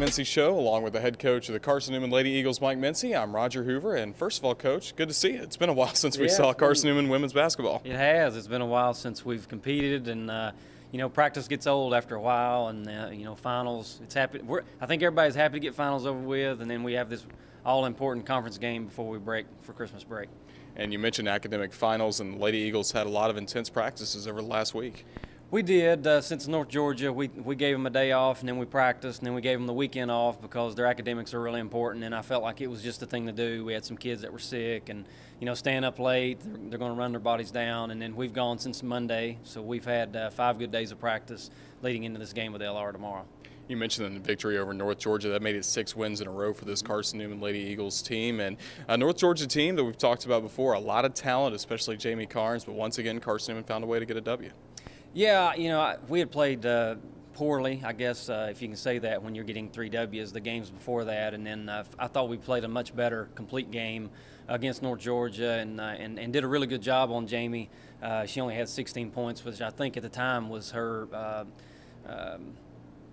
Mincey Show, along with the head coach of the Carson-Newman Lady Eagles, Mike Mincey. I'm Roger Hoover, and first of all, Coach, good to see you. It's been a while since we saw Carson-Newman women's basketball. It has. It's been a while since we've competed, and practice gets old after a while, and finals. It's happy. I think everybody's happy to get finals over with, and then we have this all-important conference game before we break for Christmas break. And you mentioned academic finals, and the Lady Eagles had a lot of intense practices over the last week. We did. Since North Georgia, we gave them a day off, and then we practiced, and then we gave them the weekend off because their academics are really important, and I felt like it was just the thing to do. We had some kids that were sick and, staying up late. They're going to run their bodies down, and then we've gone since Monday, so we've had 5 good days of practice leading into this game with LR tomorrow. You mentioned the victory over North Georgia. That made it 6 wins in a row for this Carson-Newman Lady Eagles team. And North Georgia team that we've talked about before, a lot of talent, especially Jamie Carnes, but once again, Carson-Newman found a way to get a W. Yeah, we had played poorly, I guess, if you can say that, when you're getting 3 W's the games before that. And then I thought we played a much better complete game against North Georgia and did a really good job on Jamie. She only had 16 points, which I think at the time was her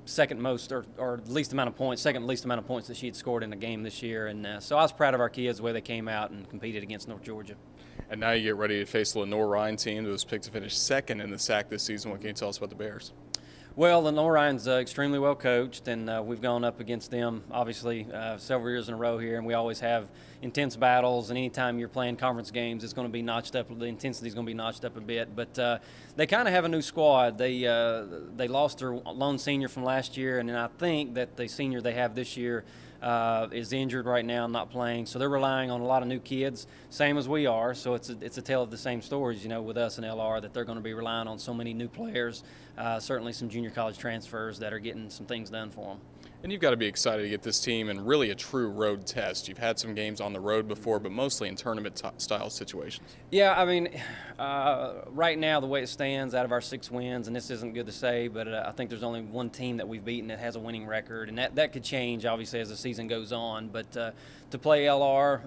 second most or least amount of points, second least amount of points that she had scored in a game this year. And so I was proud of our kids the way they came out and competed against North Georgia. And now you get ready to face the Lenore-Ryan team that was picked to finish second in the SAC this season. What can you tell us about the Bears? Well, Lenore-Ryan's extremely well coached, and we've gone up against them, obviously, several years in a row here, and we always have intense battles, and anytime you're playing conference games, it's going to be notched up, the intensity's going to be notched up a bit. But they kind of have a new squad. They lost their lone senior from last year, and then I think that the senior they have this year is injured right now, not playing. So they're relying on a lot of new kids, same as we are. So it's a tale of the same stories, with us and LR, that they're going to be relying on so many new players, certainly some junior college transfers that are getting some things done for them. And you've got to be excited to get this team in really a true road test. You've had some games on the road before, but mostly in tournament-style situations. Yeah, I mean, right now the way it stands, out of our 6 wins, and this isn't good to say, but I think there's only one team that we've beaten that has a winning record, and that could change, obviously, as the season goes on. But to play LR,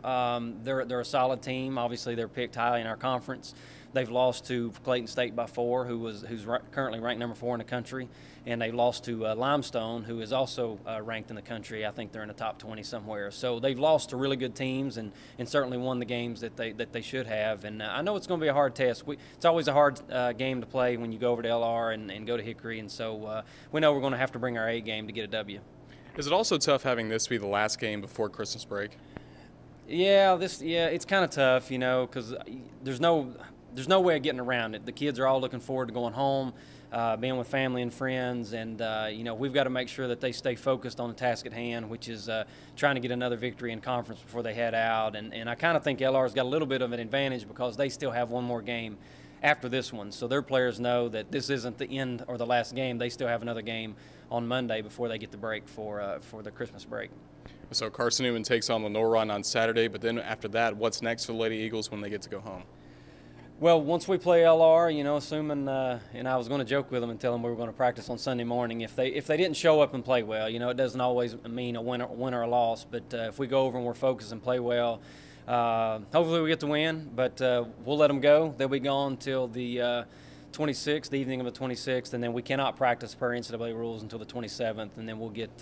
they're a solid team. Obviously, they're picked high in our conference. They've lost to Clayton State by 4, who's currently ranked number 4 in the country, and they lost to Limestone, who is also ranked in the country. I think they're in the top 20 somewhere. So they've lost to really good teams and certainly won the games that they should have. And I know it's going to be a hard test. It's always a hard game to play when you go over to LR and go to Hickory, and so we know we're going to have to bring our A game to get a W. Is it also tough having this be the last game before Christmas break? Yeah, it's kind of tough, because there's no way of getting around it. The kids are all looking forward to going home, being with family and friends, and we've got to make sure that they stay focused on the task at hand, which is trying to get another victory in conference before they head out. And I kind of think LR's got a little bit of an advantage because they still have one more game after this one, so their players know that this isn't the end or the last game. They still have another game on Monday before they get the break for the Christmas break. So Carson-Newman takes on Lenore-Ryan on Saturday, but then after that, what's next for the Lady Eagles when they get to go home? Well, once we play LR, assuming, and I was going to joke with them and tell them we were going to practice on Sunday morning. If they didn't show up and play well, it doesn't always mean a win or a loss. But if we go over and we're focused and play well, hopefully we get to win. But we'll let them go. They'll be gone till the 26th, the evening of the 26th, and then we cannot practice per NCAA rules until the 27th, and then we'll get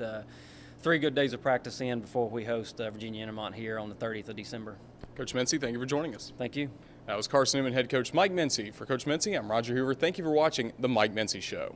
3 good days of practice in before we host Virginia Intermont here on the 30th of December. Coach Mincey, thank you for joining us. Thank you. That was Carson-Newman head coach Mike Mincey. For Coach Mincey, I'm Roger Hoover. Thank you for watching The Mike Mincey Show.